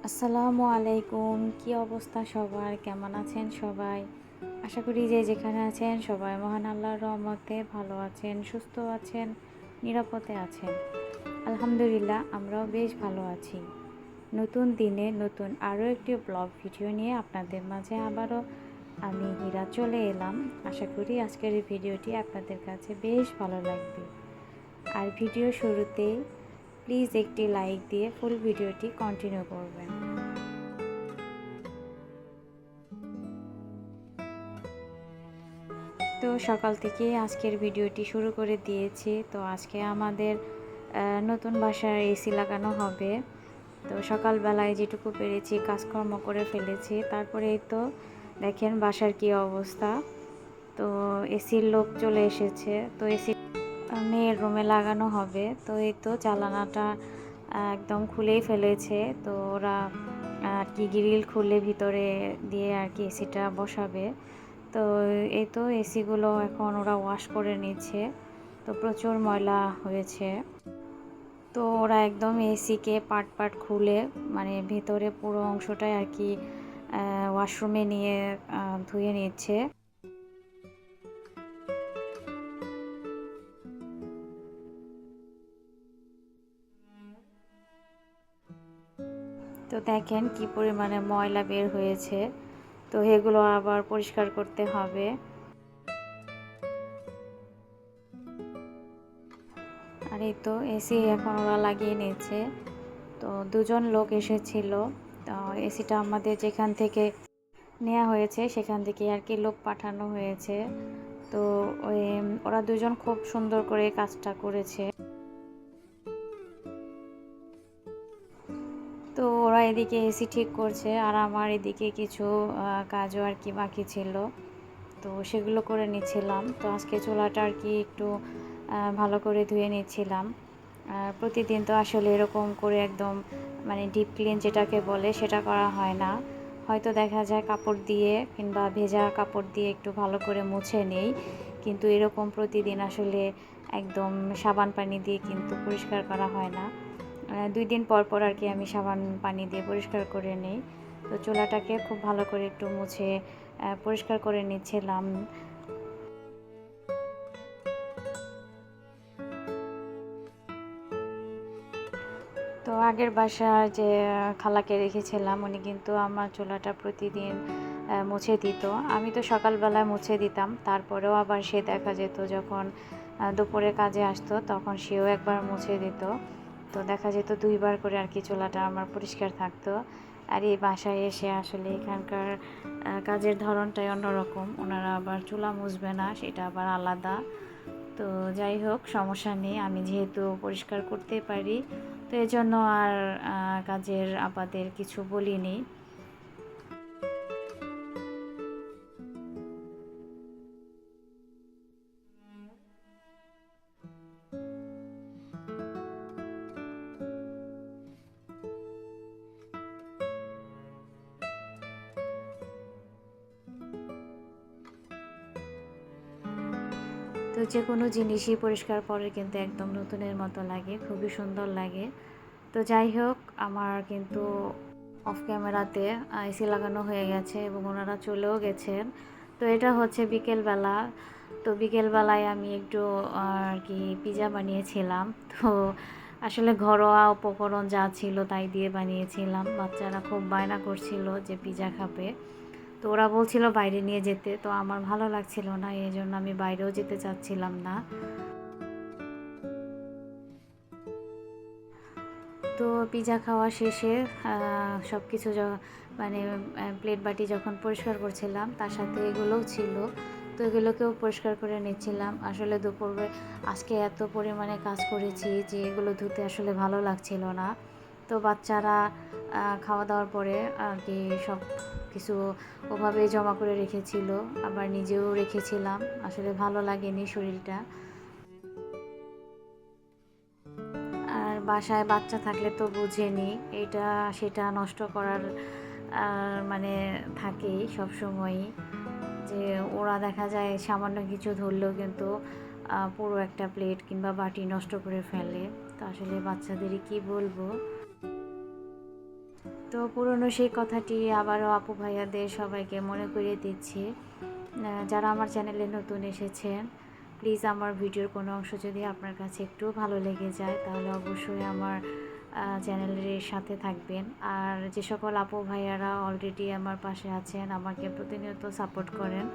আসসালামু আলাইকুম, কি অবস্থা সবার? কেমন আছেন সবাই? আশা করি যে যেখানে আছেন সবাই মহান আল্লাহর রহমতে ভালো আছেন, সুস্থ আছেন, নিরাপদে আছেন। আলহামদুলিল্লাহ, আমরাও বেশ ভালো আছি। নতুন দিনে নতুন আরও একটি ব্লগ ভিডিও নিয়ে আপনাদের মাঝে আবারও আমি হীরা চলে এলাম। আশা করি আজকের এই ভিডিওটি আপনাদের কাছে বেশ ভালো লাগবে। আর ভিডিও শুরুতেই প্লিজ একটি লাইক দিয়ে ফুল ভিডিওটি কন্টিনিউ করবেন। তো সকাল থেকে আজকের ভিডিওটি শুরু করে দিয়েছি। তো আজকে আমাদের নতুন বাসার এসি লাগানো হবে। তো সকালবেলায় যেটুকু পেরেছি কাজকর্ম করে ফেলেছি। তারপরে এই তো দেখেন বাসার কি অবস্থা। তো এসির লোক চলে এসেছে। তো এসি মেয়ের রুমে লাগানো হবে। তো এই তো জানালাটা একদম খুলেই ফেলেছে। তো ওরা আর কি গ্রিল খুলে ভিতরে দিয়ে আর কি এসিটা বসাবে। তো এই তো এসিগুলো এখন ওরা ওয়াশ করে নিচ্ছে। তো প্রচুর ময়লা হয়েছে। তো ওরা একদম এসিকে পার্ট পার্ট খুলে মানে ভেতরে পুরো অংশটাই আর কি ওয়াশরুমে নিয়ে ধুয়ে নিচ্ছে। তো দেখেন কি পরিমাণে ময়লা বের হয়েছে। তো এগুলো আবার পরিষ্কার করতে হবে। আর এই তো এসি এখন ওরা লাগিয়ে নিচ্ছে। তো দুজন লোক এসেছিল। তো এসিটা আমাদের যেখান থেকে নেওয়া হয়েছে সেখান থেকে আর কি লোক পাঠানো হয়েছে। তো ওই ওরা দুজন খুব সুন্দর করে কাজটা করেছে। তো ওরা এদিকে এসি ঠিক করছে আর আমার এদিকে কিছু কাজও আর কি বাকি ছিল। তো সেগুলো করে নিচ্ছিলাম। তো আজকে চুলাটা আর কি একটু ভালো করে ধুয়ে নিচ্ছিলাম। প্রতিদিন তো আসলে এরকম করে একদম মানে ডিপ ক্লিন যেটাকে বলে সেটা করা হয় না। হয়তো দেখা যায় কাপড় দিয়ে কিংবা ভেজা কাপড় দিয়ে একটু ভালো করে মুছে নেই, কিন্তু এরকম প্রতিদিন আসলে একদম সাবান পানি দিয়ে কিন্তু পরিষ্কার করা হয় না। 2 দিন পর পর আর কি আমি সাবান পানি দিয়ে পরিষ্কার করে নিই। তো চুলাটাকে খুব ভালো করে একটু মুছে পরিষ্কার করে নিচ্ছিলাম। তো আগের বাসার যে খালাকে রেখেছিলাম উনি কিন্তু আমার চুলাটা প্রতিদিন মুছে দিত। আমি তো সকালবেলায় মুছে দিতাম, তারপরেও আবার সে দেখা যেত যখন দুপুরে কাজে আসতো তখন সেও একবার মুছে দিত। তো দেখা যেত 2বার করে আর কি চুলাটা আমার পরিষ্কার থাকতো। আর এই বাসায় এসে আসলে এখানকার কাজের ধরনটাই অন্যরকম। ওনারা আবার চুলা মুছবে না, সেটা আবার আলাদা। তো যাই হোক, সমস্যা নেই, আমি যেহেতু পরিষ্কার করতে পারি তো এজন্য আর কাজের আপাদের কিছু বলিনি। তো যে কোনো জিনিসই পরিষ্কার পরে কিন্তু একদম নতুনের মতো লাগে, খুবই সুন্দর লাগে। তো যাই হোক, আমার কিন্তু অফ ক্যামেরাতে এসি লাগানো হয়ে গেছে এবং ওনারা চলেও গেছেন। তো এটা হচ্ছে বিকেলবেলা। তো বিকেলবেলায় আমি একটু আর কি পিৎজা বানিয়েছিলাম। তো আসলে ঘরোয়া উপকরণ যা ছিল তাই দিয়ে বানিয়েছিলাম। বাচ্চারা খুব বায়না করছিল যে পিৎজা খাবে। তো ওরা বলছিল বাইরে নিয়ে যেতে, তো আমার ভালো লাগছিল না, এই জন্য আমি বাইরেও যেতে চাচ্ছিলাম না। তো পিৎজা খাওয়া শেষে সব কিছু মানে প্লেট বাটি যখন পরিষ্কার করছিলাম তার সাথে এগুলোও ছিল। তো এগুলোকেও পরিষ্কার করে নিচ্ছিলাম। আসলে দুপুরে আজকে এত পরিমাণে কাজ করেছি যে এগুলো ধুতে আসলে ভালো লাগছিল না। তো বাচ্চারা খাওয়া দাওয়ার পরে আর কি সব কিছু ওভাবেই জমা করে রেখেছিল, আবার নিজেও রেখেছিলাম। আসলে ভালো লাগেনি শরীরটা। আর বাসায় বাচ্চা থাকলে তো বুঝেনি, এটা সেটা নষ্ট করার মানে থাকেই সবসময়ই, যে ওরা দেখা যায় সামান্য কিছু ধরলেও কিন্তু পুরো একটা প্লেট কিংবা বাটি নষ্ট করে ফেলে। তো আসলে বাচ্চাদেরই কি বলবো। তো তো পুরনো সেই কথাটি আবারও আপু ভাইয়াদের সবাইকে মনে করিয়ে দিচ্ছি। যারা আমার চ্যানেলে নতুন এসেছেন, প্লিজ আমার ভিডিওর কোনো অংশ যদি আপনার কাছে একটু ভালো লেগে যায় তাহলে অবশ্যই আমার চ্যানেলের সাথে থাকবেন। আর যে সকল আপু ভাইয়ারা অলরেডি আমার পাশে আছেন, আমাকে প্রতিনিয়ত সাপোর্ট করেন,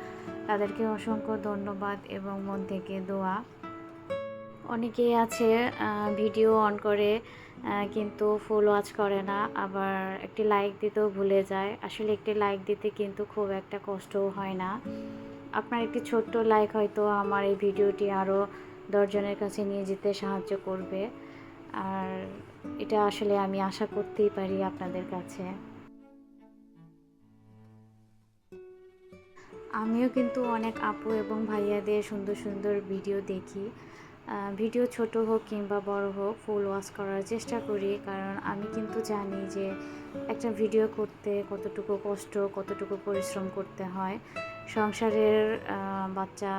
তাদেরকে অসংখ্য ধন্যবাদ এবং মন থেকে দোয়া। অনেকেই আছে ভিডিও অন করে কিন্তু ফুল ওয়াচ করে না, আবার একটি লাইক দিতেও ভুলে যায়। আসলে একটি লাইক দিতে কিন্তু খুব একটা কষ্টও হয় না। আপনার একটি ছোট্ট লাইক হয়তো আমার এই ভিডিওটি আরও 10 জনের কাছে নিয়ে যেতে সাহায্য করবে, আর এটা আসলে আমি আশা করতেই পারি আপনাদের কাছে। আমিও কিন্তু অনেক আপু এবং ভাইয়াদের সুন্দর সুন্দর ভিডিও দেখি। ভিডিও ছোট হোক কিংবা বড় হোক ফুল ওয়াচ করার চেষ্টা করি, কারণ আমি কিন্তু জানি যে একটা ভিডিও করতে কতটুকু কষ্ট, কতটুকু পরিশ্রম করতে হয়। সংসারের বাচ্চা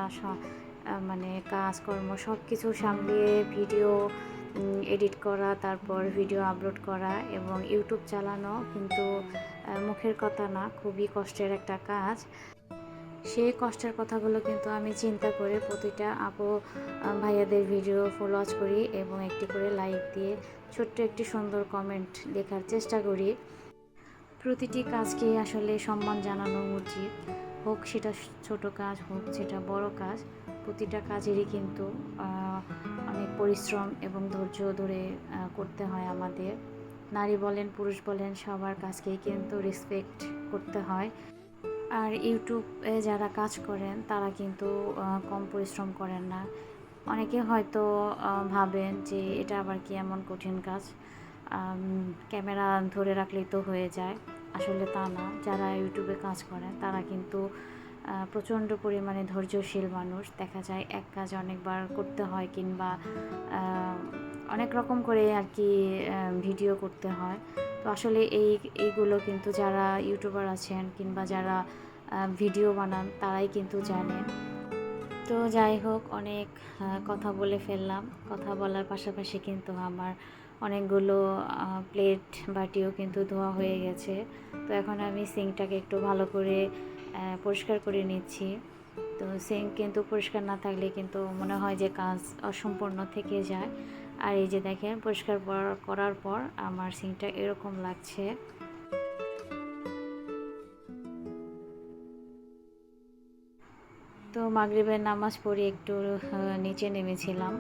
মানে কাজকর্ম সব কিছু সামলিয়ে ভিডিও এডিট করা, তারপর ভিডিও আপলোড করা এবং ইউটিউব চালানো কিন্তু মুখের কথা না, খুবই কষ্টের একটা কাজ। সেই কষ্টের কথাগুলো কিন্তু আমি চিন্তা করে প্রতিটা আপু ভাইয়াদের ভিডিও ফুল ওয়াচ করি এবং একটি করে লাইক দিয়ে ছোট্ট একটি সুন্দর কমেন্ট লেখার চেষ্টা করি। প্রতিটি কাজকেই আসলে সম্মান জানানো উচিত, হোক সেটা ছোট কাজ হোক সেটা বড় কাজ। প্রতিটা কাজেরই কিন্তু অনেক পরিশ্রম এবং ধৈর্য ধরে করতে হয় আমাদের। নারী বলেন পুরুষ বলেন সবার কাজকেই কিন্তু রেসপেক্ট করতে হয়। আর ইউটিউবে যারা কাজ করেন তারা কিন্তু কম পরিশ্রম করেন না। অনেকে হয়তো ভাবেন যে এটা আবার কি এমন কঠিন কাজ, ক্যামেরা ধরে রাখলেই তো হয়ে যায়। আসলে তা না, যারা ইউটিউবে কাজ করেন তারা কিন্তু প্রচণ্ড পরিমাণে ধৈর্যশীল মানুষ। দেখা যায় এক কাজ অনেকবার করতে হয় কিংবা অনেক রকম করে আর কি ভিডিও করতে হয়। তো আসলে এইগুলো কিন্তু যারা ইউটিউবার আছেন কিংবা যারা ভিডিও বানান তারাই কিন্তু জানেন। তো যাই হোক, অনেক কথা বলে ফেললাম। কথা বলার পাশাপাশি কিন্তু আমার অনেকগুলো প্লেট বাটিও কিন্তু ধোয়া হয়ে গেছে। তো এখন আমি সিঙ্কটাকে একটু ভালো করে পরিষ্কার করে নিচ্ছি। তো সিঙ্ক কিন্তু পরিষ্কার না থাকলে কিন্তু মনে হয় যে কাজ অসম্পূর্ণ থেকে যায়। আর এই যে দেখেন, পরিষ্কার করার পর আমার সিঙ্কটা এরকম লাগছে। তো মাগরিবের নামাজ পড়ে একটু নিচে নেমেছিলাম।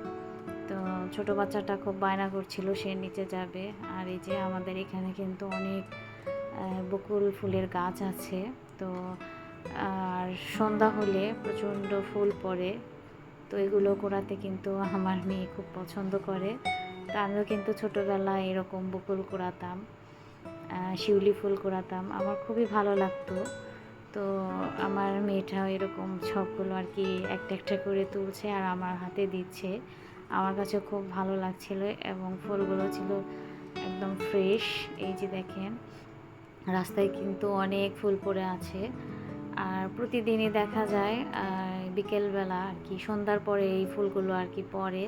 তো ছোটো বাচ্চাটা খুব বায়না করছিল সে নিচে যাবে। আর এই যে আমাদের এখানে কিন্তু অনেক বকুল ফুলের গাছ আছে। তো আর সন্ধ্যা হলে প্রচণ্ড ফুল পড়ে। তো এগুলো কোরাতে কিন্তু আমার মেয়ে খুব পছন্দ করে। তো আমিও কিন্তু ছোটোবেলায় এরকম বকুল কুড়াতাম, শিউলি ফুল কুড়াতাম, আমার খুবই ভালো লাগতো। তো আমার মেয়েটাও এরকম সবগুলো আর কি একটা একটা করে তুলছে আর আমার হাতে দিচ্ছে। আমার কাছে খুব ভালো লাগছিল এবং ফুলগুলো ছিল একদম ফ্রেশ। এই যে দেখেন, রাস্তায় কিন্তু অনেক ফুল পড়ে আছে। আর প্রতিদিনই দেখা যায় বিকেলবেলা আর কি সন্ধ্যার পরে এই ফুলগুলো আর কি পড়ে।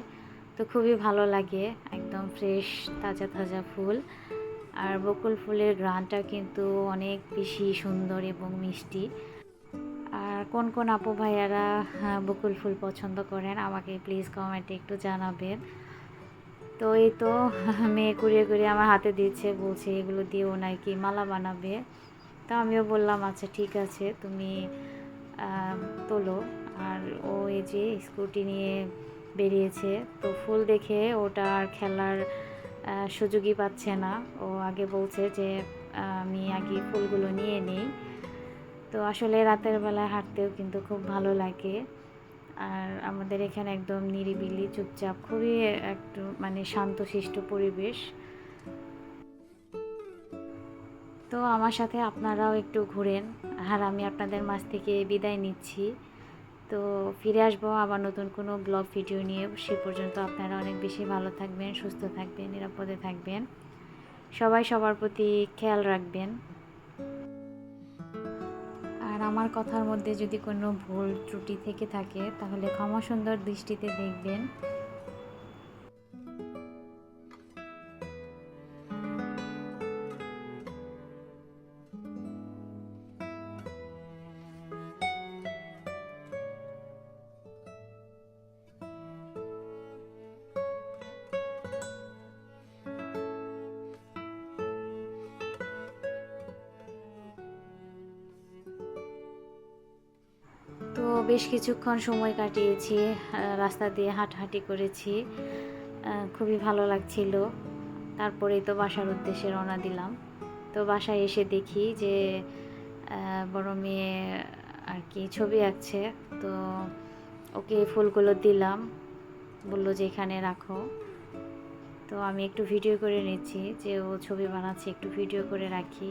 তো খুবই ভালো লাগে, একদম ফ্রেশ তাজা তাজা ফুল। আর বকুল ফুলের ঘ্রাণটা কিন্তু অনেক বেশি সুন্দর এবং মিষ্টি। আর কোন কোন আপু ভাইয়ারা বকুল ফুল পছন্দ করেন আমাকে প্লিজ কমেন্টে একটু জানাবেন। তো এই তো মেয়ে কুড়িয়ে কুড়িয়ে আমার হাতে দিচ্ছে, বলছে এগুলো দিয়েও নাকি মালা বানাবে। তো আমিও বললাম আচ্ছা ঠিক আছে, তুমি তোলো। আর ও এই যে স্কুটি নিয়ে বেরিয়েছে। তো ফুল দেখে ওটা আর খেলার সুযোগই পাচ্ছে না। ও আগে বলছে যে আমি আগে ফুলগুলো নিয়ে নিই। তো আসলে রাতের বেলায় হাঁটতেও কিন্তু খুব ভালো লাগে। আর আমাদের এখানে একদম নিরিবিলি চুপচাপ, খুবই একটু মানে শান্তশিষ্ট পরিবেশ। তো আমার সাথে আপনারাও একটু ঘুরেন। আর আমি আপনাদের মাঝ থেকে বিদায় নিচ্ছি। তো ফিরে আসবো আবার নতুন কোনো ব্লগ ভিডিও নিয়ে। সে পর্যন্ত আপনারা অনেক বেশি ভালো থাকবেন, সুস্থ থাকবেন, নিরাপদে থাকবেন। সবাই সবার প্রতি খেয়াল রাখবেন। আর আমার কথার মধ্যে যদি কোনো ভুল ত্রুটি থেকে থাকে তাহলে ক্ষমা সুন্দর দৃষ্টিতে দেখবেন। বেশ কিছুক্ষণ সময় কাটিয়েছি, রাস্তা দিয়ে হাঁটাহাঁটি করেছি, খুবই ভালো লাগছিল। তারপরেই তো বাসার উদ্দেশ্যে রওনা দিলাম। তো বাসায় এসে দেখি যে বড় মেয়ে আর কি ছবি আঁকছে। তো ওকে ফুলগুলো দিলাম, বললো যে এখানে রাখো। তো আমি একটু ভিডিও করে নিচ্ছি যে ও ছবি বানাচ্ছে, একটু ভিডিও করে রাখি।